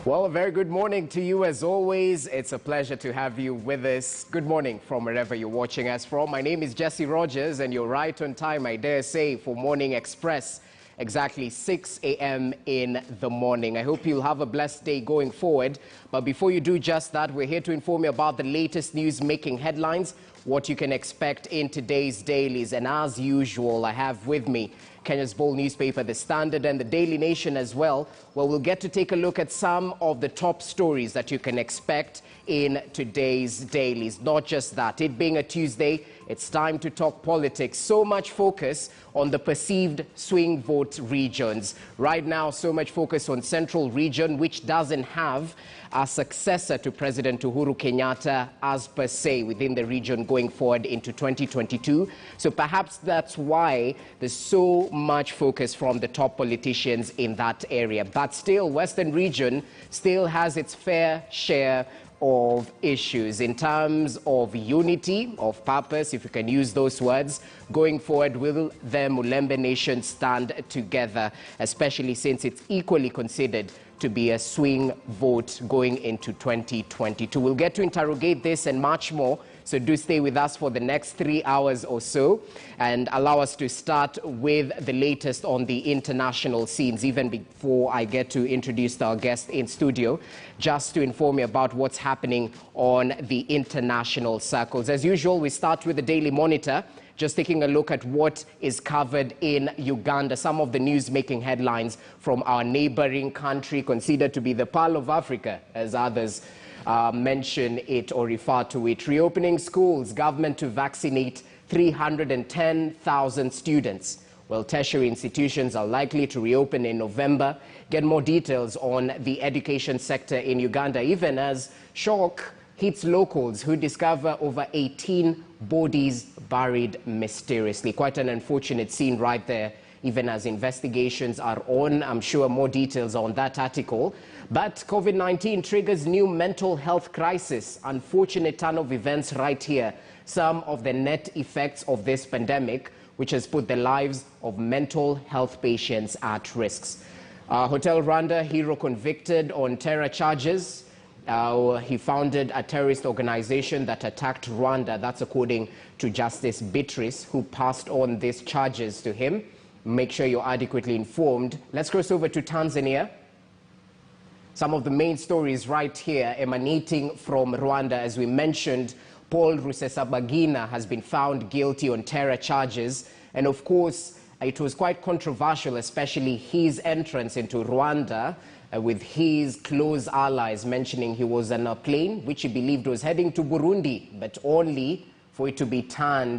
Well, a very good morning to you as always. It's a pleasure to have you with us. Good morning from wherever you're watching us from. My name is Jesse Rogers and you're right on time, I dare say, for Morning Express. Exactly 6 a.m. in the morning. I hope you'll have a blessed day going forward. But before you do just that, we're here to inform you about the latest news making headlines, what you can expect in today's dailies. And as usual, I have with me Kenya's bold newspaper, The Standard, and the Daily Nation as well, where we'll get to take a look at some of the top stories that you can expect in today's dailies. Not just that, it being a Tuesday, it's time to talk politics. So much focus on the perceived swing vote regions. Right now, so much focus on Central Region, which doesn't have a successor to President Uhuru Kenyatta as per se within the region going forward into 2022. So perhaps that's why there's so much focus from the top politicians in that area. But still, Western Region still has its fair share of issues in terms of unity, of purpose, if you can use those words. Going forward, will the Mulembe Nation stand together, especially since it's equally considered to be a swing vote going into 2022. We'll get to interrogate this and much more, so do stay with us for the next 3 hours or so and allow us to start with the latest on the international scenes, even before I get to introduce our guest in studio, just to inform you about what's happening on the international circles. As usual, we start with the Daily Monitor, just taking a look at what is covered in Uganda, some of the news-making headlines from our neighboring country, considered to be the Pearl of Africa, as others mention it or refer to it. Reopening schools, government to vaccinate 310,000 students. Well, tertiary institutions are likely to reopen in November. Get more details on the education sector in Uganda, even as shock hits locals who discover over 18 bodies buried mysteriously. Quite an unfortunate scene right there, even as investigations are on. I'm sure more details on that article. But COVID-19 triggers new mental health crisis. Unfortunate turn of events right here. Some of the net effects of this pandemic, which has put the lives of mental health patients at risks. Hotel Rwanda hero convicted on terror charges. He founded a terrorist organization that attacked Rwanda. That's according to Justice Beatrice, who passed on these charges to him. Make sure you're adequately informed. Let's cross over to Tanzania. Some of the main stories right here emanating from Rwanda. As we mentioned, Paul Rusesabagina has been found guilty on terror charges. And of course, it was quite controversial, especially his entrance into Rwanda, with his close allies mentioning he was on a plane which he believed was heading to Burundi, but only for it to be turned